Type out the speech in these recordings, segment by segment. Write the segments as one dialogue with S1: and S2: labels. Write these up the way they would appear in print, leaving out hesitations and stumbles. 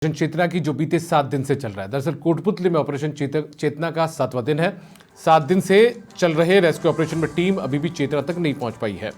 S1: Operation चेतना की जो बीते 7 दिन से चल रहा है। दरअसल कोटपुतली में ऑपरेशन चेतना का 7वां दिन है। 7 दिन से चल रहे रेस्क्यू ऑपरेशन में टीम अभी भी चेतना तक नहीं पहुंच पाई है।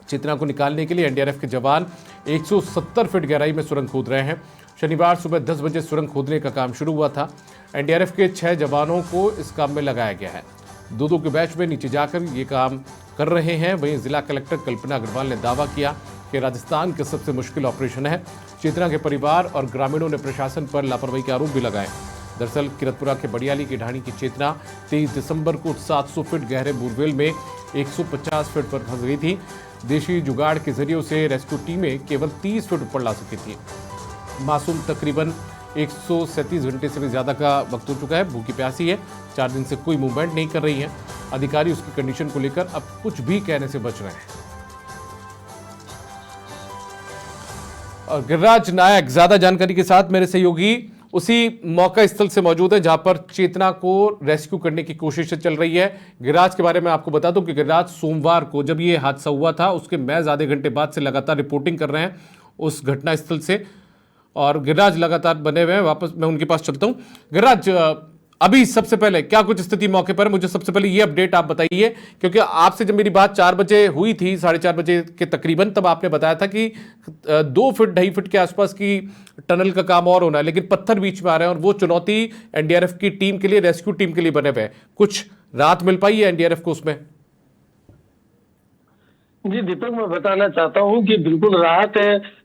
S1: चेतना को निकालने के लिए एनडीआरएफ के जवान 170 फीट गहराई में सुरंग खोद रहे हैं। शनिवार सुबह 10 बजे सुरंग खोदने का काम शुरू हुआ था। एनडीआरएफ के 6 जवानों को इस काम में लगाया गया है। दो के बैच में नीचे जाकर ये काम कर रहे हैं। वहीं जिला कलेक्टर कल्पना अग्रवाल ने दावा किया कि राजस्थान के सबसे मुश्किल ऑपरेशन है। चेतना के परिवार और ग्रामीणों ने प्रशासन पर लापरवाही के आरोप भी लगाए। दरअसल किरतपुरा के बड़ियाली की ढाणी की चेतना 23 दिसंबर को 700 फीट गहरे बोरवेल में 150 फीट पर फंस गई थी। देशी जुगाड़ के जरिए उसे रेस्क्यू टीमें केवल 30 फीट ऊपर ला सकी थी। मासूम तकरीबन 137 घंटे से भी ज्यादा का वक्त हो चुका है। भूखी प्यासी है, 4 दिन से कोई मूवमेंट नहीं कर रही है। अधिकारी उसकी कंडीशन को लेकर अब कुछ भी कहने से बच रहे हैं। और गिरिराज नायक ज्यादा जानकारी के साथ मेरे सहयोगी उसी मौका स्थल से मौजूद है जहां पर चेतना को रेस्क्यू करने की कोशिश चल रही है। गिरिराज के बारे में आपको बता दूं कि गिरिराज सोमवार को जब ये हादसा हुआ था उसके महज आधे घंटे बाद से लगातार रिपोर्टिंग कर रहे हैं उस घटना स्थल से। और गिरिराज लगातार बने हुए हैं, वापस मैं उनके पास चलता हूं। गिरिराज, अभी सबसे पहले क्या कुछ स्थिति मौके पर, मुझे सबसे पहले ये अपडेट आप बताइए, क्योंकि आपसे जब मेरी बात 4 बजे हुई थी, 4:30 बजे के तकरीबन, तब आपने बताया था कि 2 फीट 2.5 फीट के आसपास की टनल का काम और होना है, लेकिन पत्थर बीच में आ रहे हैं और वो चुनौती एनडीआरएफ की टीम के लिए, रेस्क्यू टीम के लिए बने हुए हैं। कुछ राहत मिल पाई है एनडीआरएफ को उसमें?
S2: जी दीपक, मैं बताना चाहता हूँ कि बिल्कुल राहत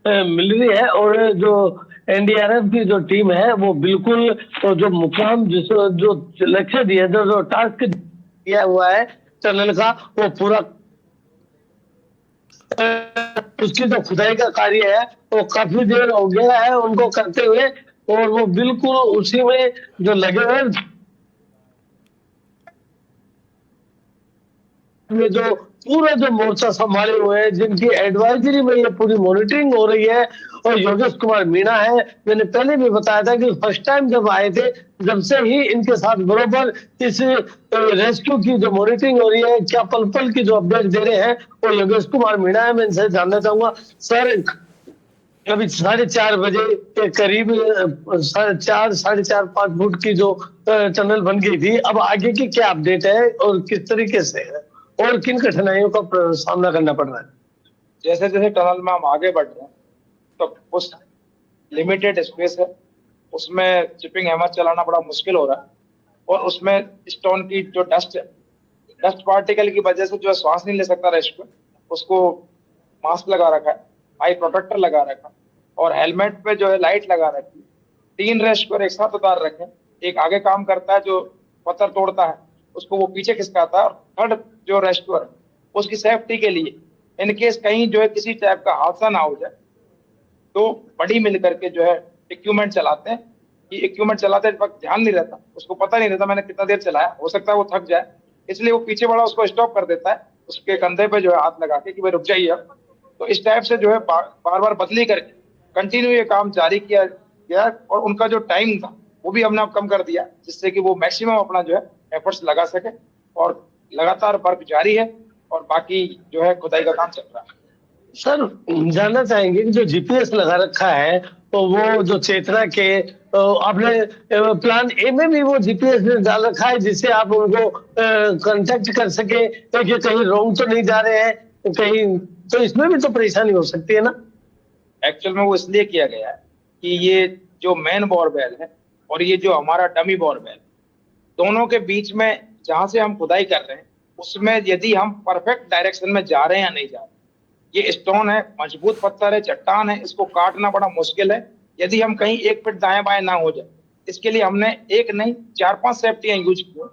S2: मिल रही है। और जो एनडीआरएफ की जो टीम है वो बिल्कुल तो जो मुकाम जो लक्ष्य दिया, जो टास्क दिया हुआ है टनल का, वो पूरा उसकी जो खुदाई का कार्य है वो काफी देर हो गया है उनको करते हुए, और वो बिल्कुल उसी में जो लगे हुए में जो पूरा जो मोर्चा संभाले हुए हैं, जिनकी एडवाइजरी में ये पूरी मॉनिटरिंग हो रही है। और योगेश कुमार मीणा है, मैंने पहले भी बताया था कि फर्स्ट टाइम जब आए थे, जब से ही इनके साथ बरोबर इस रेस्क्यू की जो मॉनिटरिंग हो रही है, क्या पल पल की जो अपडेट दे रहे हैं, वो योगेश कुमार मीणा है। मैं इनसे जानना चाहूंगा, सर अभी 4:30 बजे के करीब 4.5 5 फुट की जो टनल बन गई थी, अब आगे की क्या अपडेट है और किस तरीके से है और किन कठिनाइयों का सामना करना पड़ रहा है?
S3: जैसे जैसे टनल में हम आगे बढ़ रहे हैं तो उस लिमिटेड स्पेस है, उसमें चिपिंग हैमर चलाना बड़ा मुश्किल हो रहा है। और उसमें स्टोन की जो डस्ट है, डस्ट पार्टिकल की वजह से जो श्वास नहीं ले सकता रेस्क्यू, उसको मास्क लगा रखा है, आई प्रोटेक्टर लगा रखा है, और हेलमेट पे जो है लाइट लगा रखी है। 3 रेस्क्यूअर एक साथ उतार रखे हैं। एक आगे काम करता है जो पत्थर तोड़ता है, उसको वो पीछे खिसकाता है, और थर्ड जो रेस्क्यूअर उसकी सेफ्टी के लिए, इन केस कहीं जो है किसी टाइप का हादसा ना हो जाए, तो बड़ी मिल करके जो है इक्विपमेंट चलाते हैं। कि इक्विपमेंट चलाते वक्त ध्यान नहीं रहता, उसको पता नहीं रहता मैंने कितना देर चलाया, हो सकता है वो थक जाए, इसलिए वो पीछे वाला उसको स्टॉप कर देता है, उसके कंधे पे जो है हाथ लगा के कि भाई रुक जाइए अब। तो इस टाइप से जो है बार बार बदली करके कंटिन्यू ये काम जारी किया गया। और उनका जो टाइम था वो भी हमने अब कम कर दिया, जिससे कि वो मैक्सिमम अपना जो है एफर्ट्स लगा सके। और लगातार वर्क जारी है और बाकी जो है खुदाई का काम चल रहा है।
S2: सर जानना चाहेंगे कि जो जीपीएस लगा रखा है, तो वो जो चेतना के आपने प्लान ए में भी वो जीपीएस डाल रखा है, जिससे आप उनको कांटेक्ट कर सके कि कहीं रोंग तो नहीं जा रहे हैं कहीं, तो इसमें भी तो परेशानी हो सकती है ना?
S3: एक्चुअल में वो इसलिए किया गया है कि ये जो मेन बोरवेल है और ये जो हमारा डमी बोरवेल, दोनों के बीच में जहां से हम खुदाई कर रहे हैं, उसमें यदि हम परफेक्ट डायरेक्शन में जा रहे हैं या नहीं जा रहे, ये स्टोन है, मजबूत पत्थर है, चट्टान है, इसको काटना बड़ा मुश्किल है। यदि हम कहीं 1 फीट दाएं बाएं ना हो जाए, इसके लिए हमने एक नहीं 4-5 सेफ्टियां यूज की।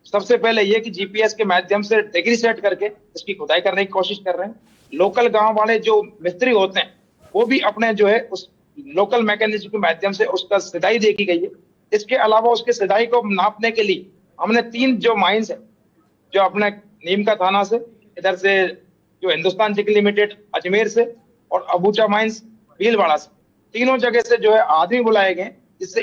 S3: सबसे पहले ये कि जीपीएस के माध्यम से डिग्री सेट करके इसकी खुदाई करने की कोशिश कर रहे हैं। लोकल गांव वाले जो मिस्त्री होते हैं वो भी अपने जो है उस लोकल मैकेनिज्म के माध्यम से उसका सिधाई देखी गई है। इसके अलावा उसके सिधाई को नापने के लिए हमने 3 जो माइंस है, जो अपने नीम का थाना से, इधर से जो हिंदुस्तान जिंक लिमिटेड अजमेर से, और अबूचा माइंस भीलवाड़ा से, तीनों जगह से जो है आदमी बुलाए गए, जिससे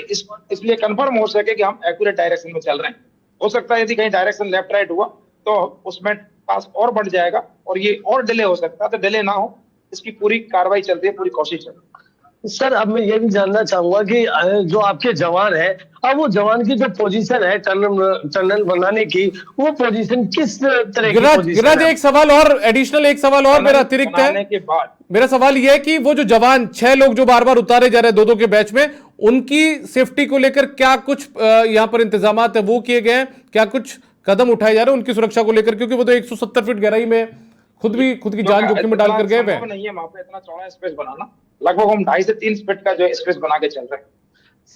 S3: इसलिए कंफर्म हो सके कि हम एक्यूरेट डायरेक्शन में चल रहे हैं। हो सकता है यदि कहीं डायरेक्शन लेफ्ट राइट हुआ तो उसमें पास और बढ़ जाएगा और ये और डिले हो सकता है, तो डिले ना हो इसकी पूरी कार्रवाई चल रही है, पूरी कोशिश चल रही है।
S2: सर अब मैं ये भी जानना चाहूंगा कि जो आपके जवान है, अब वो जवान की जो पोजीशन है टनल टनल बनाने की, वो पोजीशन किस तरह की
S1: गिरिराज
S2: पोजीशन
S1: गिरिराज,
S2: है?
S1: एक सवाल और एडिशनल, एक सवाल और मेरा
S3: टनल
S1: अतिरिक्त है।
S3: बनाने के बाद
S1: मेरा सवाल यह है कि वो जो जवान 6 लोग जो बार बार उतारे जा रहे हैं दो दो के बैच में, उनकी सेफ्टी को लेकर क्या कुछ यहां पर इंतजामात है वो किए गए हैं? क्या कुछ कदम उठाए जा रहे हैं उनकी सुरक्षा को लेकर? क्योंकि वो तो 170 फीट गहराई में खुद की जान जोखिम में
S3: इतना
S1: डालकर गए हुए
S3: संभव
S1: हैं।
S3: नहीं है वहां पे इतना चौड़ा स्पेस बनाना। लगभग हम 2.5 से 3 फीट का जो स्पेस बना के चल रहे हैं।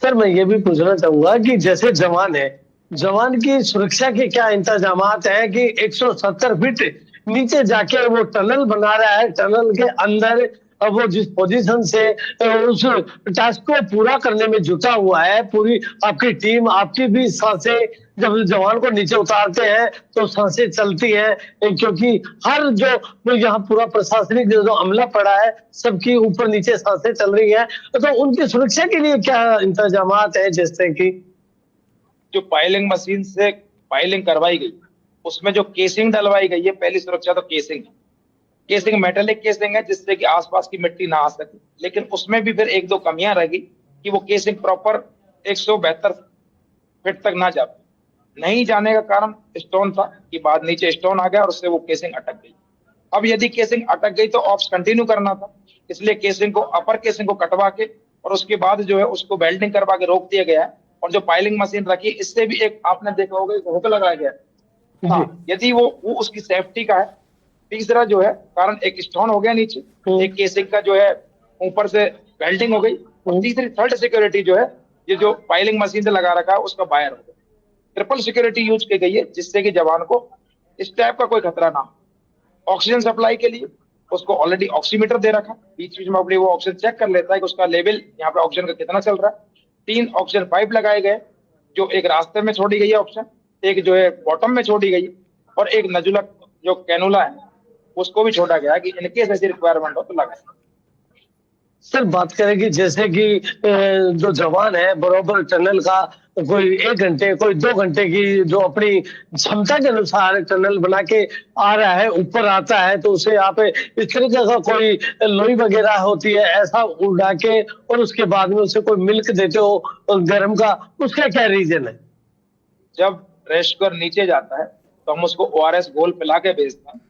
S2: सर मैं ये भी पूछना चाहूंगा कि जैसे जवान है, जवान की सुरक्षा के क्या इंतजामात हैं कि 170 फीट नीचे जाके वो टनल बना रहा है, टनल के अंदर अब वो जिस पोजीशन से उस टास्क को पूरा करने में जुटा हुआ है, पूरी आपकी टीम, आपकी भी सांसें जब जवान को नीचे उतारते हैं तो सांसें चलती हैं, क्योंकि हर जो यहाँ पूरा प्रशासनिक जो अमला पड़ा है, सबकी ऊपर नीचे सांसें चल रही हैं, तो उनकी सुरक्षा के लिए क्या इंतजामात है? जैसे कि
S3: जो पाइलिंग मशीन से पाइलिंग करवाई गई, उसमें जो केसिंग डलवाई गई है, पहली सुरक्षा तो केसिंग है। केसिंग मेटेलिक केसिंग है जिससे कि आसपास की मिट्टी ना आ सके, लेकिन उसमें भी फिर एक दो कमियां रहेगी कि वो केसिंग प्रॉपर 172 फीट तक ना जा पाए। नहीं जाने का कारण स्टोन था कि बाद नीचे स्टोन आ गया और उससे वो केसिंग अटक गई। अब यदि केसिंग अटक गई तो ऑप्स कंटिन्यू करना था, इसलिए केसिंग को अपर केसिंग को कटवा के और उसके बाद जो है उसको वेल्डिंग करवा के रोक दिया गया है। और जो पाइलिंग मशीन रखी है, इससे भी एक आपने देखा होगा एक हुक लगाया गया है।
S2: जी।
S3: हाँ, यदि वो उसकी सेफ्टी का है। तीसरा जो है कारण, एक स्टोन हो गया नीचे, एक केसिंग का जो है ऊपर से वेल्डिंग हो गई, और तीसरी थर्ड सिक्योरिटी जो है, ये जो पाइलिंग मशीन से लगा रखा है उसका वायर हो गया। ट्रिपल सिक्योरिटी यूज की गई है जिससे कि जवान को इस टाइप का कोई खतरा ना हो। ऑक्सीजन सप्लाई के लिए उसको ऑलरेडी ऑक्सीमीटर दे रखा, बीच बीच में अपनी वो ऑक्सीजन चेक कर लेता है कि उसका लेवल यहाँ पे ऑक्सीजन का कितना चल रहा है। 3 ऑक्सीजन पाइप लगाए गए, जो एक रास्ते में छोड़ी गई है ऑक्सीजन, एक जो है बॉटम में छोड़ी गई, और एक नजुला जो कैनुला है उसको भी छोड़ा गया कि इनकेस ऐसी रिक्वायरमेंट हो तो लगाए।
S2: सर बात करें कि जैसे कि जो जवान है बरोबर टनल का कोई 1 घंटे कोई 2 घंटे की जो अपनी क्षमता के अनुसार टनल बना के आ रहा है, ऊपर आता है, तो उसे यहाँ पे इस तरीके का कोई लोई वगैरह होती है ऐसा उड़ा के और उसके बाद में उसे कोई मिल्क देते हो गर्म का, उसका क्या रीजन है?
S3: जब रेस्क्यूअर नीचे जाता है तो हम उसको ओआरएस घोल पिला के भेजते हैं।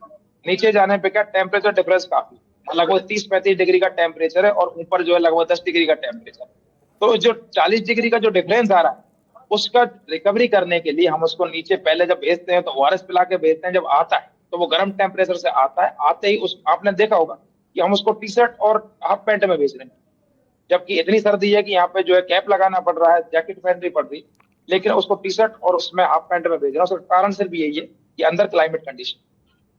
S3: नीचे जाने पे क्या टेम्परेचर डिफरेंस काफी, लगभग 30-35 डिग्री का टेम्परेचर है और ऊपर जो है लगभग 10 डिग्री का टेम्परेचर। तो जो 40 डिग्री का जो डिफरेंस आ रहा है, उसका रिकवरी करने के लिए हम उसको नीचे पहले जब भेजते हैं तो ओआरएस पिला के भेजते हैं। जब आता है तो वो गर्म टेम्परेचर से आता है, आते ही उस आपने देखा होगा कि हम उसको टी शर्ट और हाफ पैंट में भेज रहे हैं, जबकि इतनी सर्दी है कि यहाँ पे जो है कैप लगाना पड़ रहा है, जैकेट पहननी पड़ रही, लेकिन उसको टी शर्ट और उसमें हाफ पैंट में भेज रहा हूँ। उसका कारण सिर्फ यही है कि अंदर क्लाइमेट कंडीशन।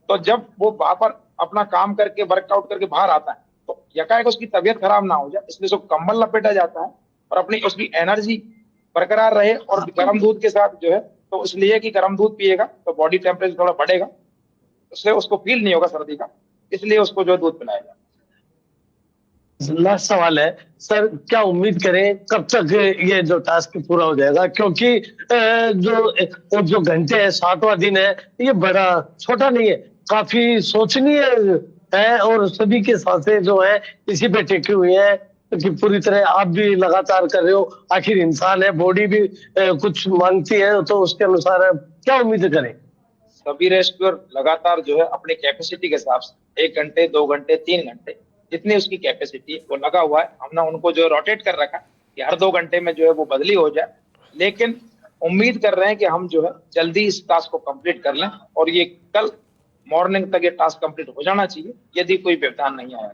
S3: तो जब वो वहां पर अपना काम करके वर्कआउट करके बाहर आता है तो यकाएक उसकी तबीयत खराब ना हो जाए, इसलिए उसको कंबल लपेटा जाता है और अपनी उसकी एनर्जी बरकरार रहे। और गर्म दूध के साथ जो है, तो इसलिए कि गर्म दूध पिएगा तो बॉडी टेम्परेचर थोड़ा बढ़ेगा, उससे उसको फील नहीं होगा सर्दी का, इसलिए उसको जो है दूध पिलाएगा।
S2: लास्ट सवाल है सर, क्या उम्मीद करें कब तक ये जो टास्क पूरा हो जाएगा? क्योंकि जो घंटे है, 7वां दिन है, ये बड़ा छोटा नहीं है, काफी सोचनीय है और सभी के सांसें जो है इसी पे टिकी हुई है कि पूरी तरह आप भी लगातार कर रहे हो। आखिर इंसान है, बॉडी भी कुछ मांगती है, तो उसके अनुसार क्या उम्मीद करें?
S3: सभी रेस्क्यूअर लगातार जो है अपनी कैपेसिटी के हिसाब से 1 घंटे 2 घंटे 3 घंटे जितनी उसकी कैपेसिटी है वो लगा हुआ है। हमने उनको जो रोटेट कर रखा है कि हर 2 घंटे में जो है वो बदली हो जाए, लेकिन उम्मीद कर रहे हैं कि हम जो है जल्दी इस टास्क को कंप्लीट कर लें और ये कल मॉर्निंग तक ये टास्क कंप्लीट हो जाना चाहिए यदि कोई व्यवधान नहीं आया।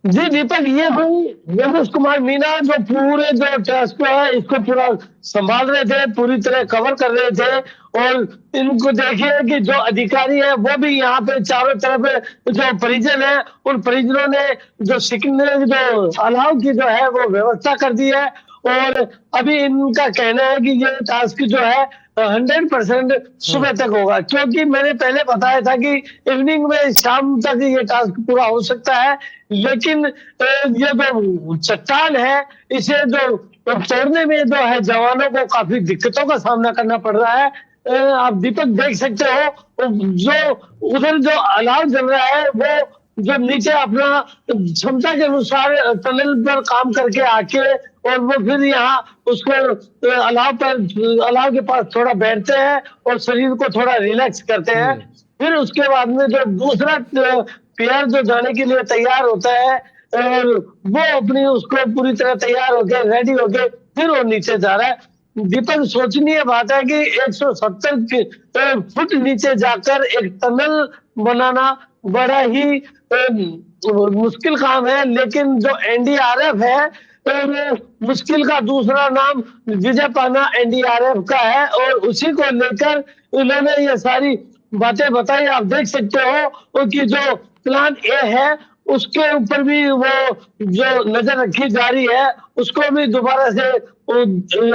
S2: जी दीपक, ये भाई योगेश कुमार मीणा जो पूरे जो टास्क है इसको पूरा संभाल रहे थे, पूरी तरह कवर कर रहे थे, और इनको देखिए कि जो अधिकारी है वो भी यहाँ पे चारों तरफ जो परिजन है, उन परिजनों ने जो सिकने जो अलाव की जो है वो व्यवस्था कर दी है। और अभी इनका कहना है कि ये टास्क जो है 100% सुबह तक होगा, क्योंकि मैंने पहले बताया था कि इवनिंग में शाम तक ये टास्क पूरा हो सकता है, लेकिन ये जो चट्टान है इसे जो तोड़ने में जो है जवानों को काफी दिक्कतों का सामना करना पड़ रहा है। आप दीपक देख सकते हो जो उधर जो अलाव जल रहा है वो जो नीचे अपना क्षमता के अनुसार टनल पर काम करके आके और वो फिर यहाँ उसको अलाव के पास थोड़ा बैठते हैं और शरीर को थोड़ा रिलैक्स करते हैं। फिर उसके बाद में जो दूसरा प्लेयर जो जाने के लिए तैयार होता है और वो अपनी उसको पूरी तरह तैयार होके रेडी होके फिर वो नीचे जा रहा है। दीपक, सोचनीय बात है कि 170 फुट नीचे जाकर एक टनल बनाना बड़ा ही मुश्किल काम है, लेकिन जो एनडीआरएफ है तो मुश्किल का दूसरा नाम विजय पाना एनडीआरएफ का है और उसी को लेकर उन्होंने ये सारी बातें बताई। आप देख सकते हो कि जो प्लान ए है उसके ऊपर भी वो जो नजर रखी जा रही है, उसको भी दोबारा से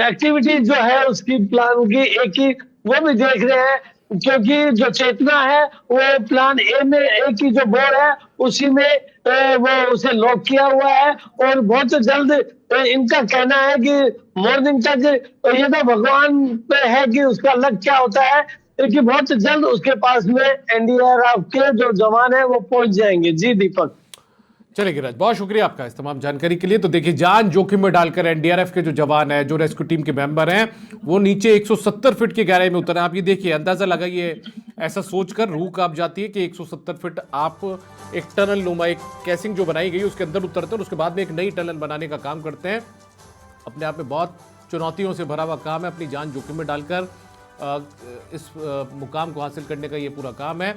S2: एक्टिविटी जो है उसकी प्लान की एक ही वो भी देख रहे हैं, क्योंकि जो चेतना है वो प्लान ए में ए की जो बोर्ड है उसी में वो उसे लॉक किया हुआ है और बहुत जल्द इनका कहना है कि मॉर्निंग तक ये तो भगवान पे है कि उसका लक क्या होता है, कि बहुत जल्द उसके पास में एनडीआरएफ के जो जवान है वो पहुंच जाएंगे। जी दीपक।
S1: चलिए गिरिराज, बहुत शुक्रिया आपका इस तमाम जानकारी के लिए। तो देखिए, जान जोखिम में डालकर एनडीआरएफ के जो जवान हैं, जो रेस्क्यू टीम के मेंबर हैं, वो नीचे 170 फीट की गहराई में उतरे। आप ये देखिए, अंदाजा लगाइए, ऐसा सोचकर रूह कांप जाती है कि 170 फीट आप एक टनल नुमा एक कैसिंग जो बनाई गई उसके अंदर उतरते हैं और उसके बाद में एक नई टनल बनाने का काम करते हैं। अपने आप में बहुत चुनौतियों से भरा हुआ काम है। अपनी जान जोखिम में डालकर इस मुकाम को हासिल करने का ये पूरा काम है।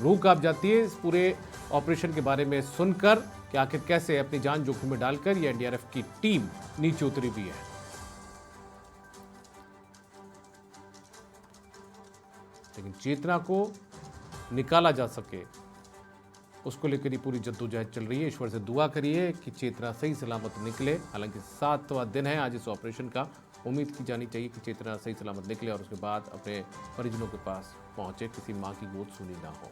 S1: रूह कांप जाती है इस पूरे ऑपरेशन के बारे में सुनकर कि आखिर कैसे अपनी जान जोखिम में डालकर ये एनडीआरएफ की टीम नीचे उतरी हुई है। लेकिन चेतना को निकाला जा सके, उसको लेकर ये पूरी जद्दोजहद चल रही है। ईश्वर से दुआ करिए कि चेतना सही सलामत निकले। हालांकि 7वां दिन है आज इस ऑपरेशन का। उम्मीद की जानी चाहिए कि चेतना सही सलामत निकले और उसके बाद अपने परिजनों के पास पहुंचे, किसी मां की गोद सुनी ना हो।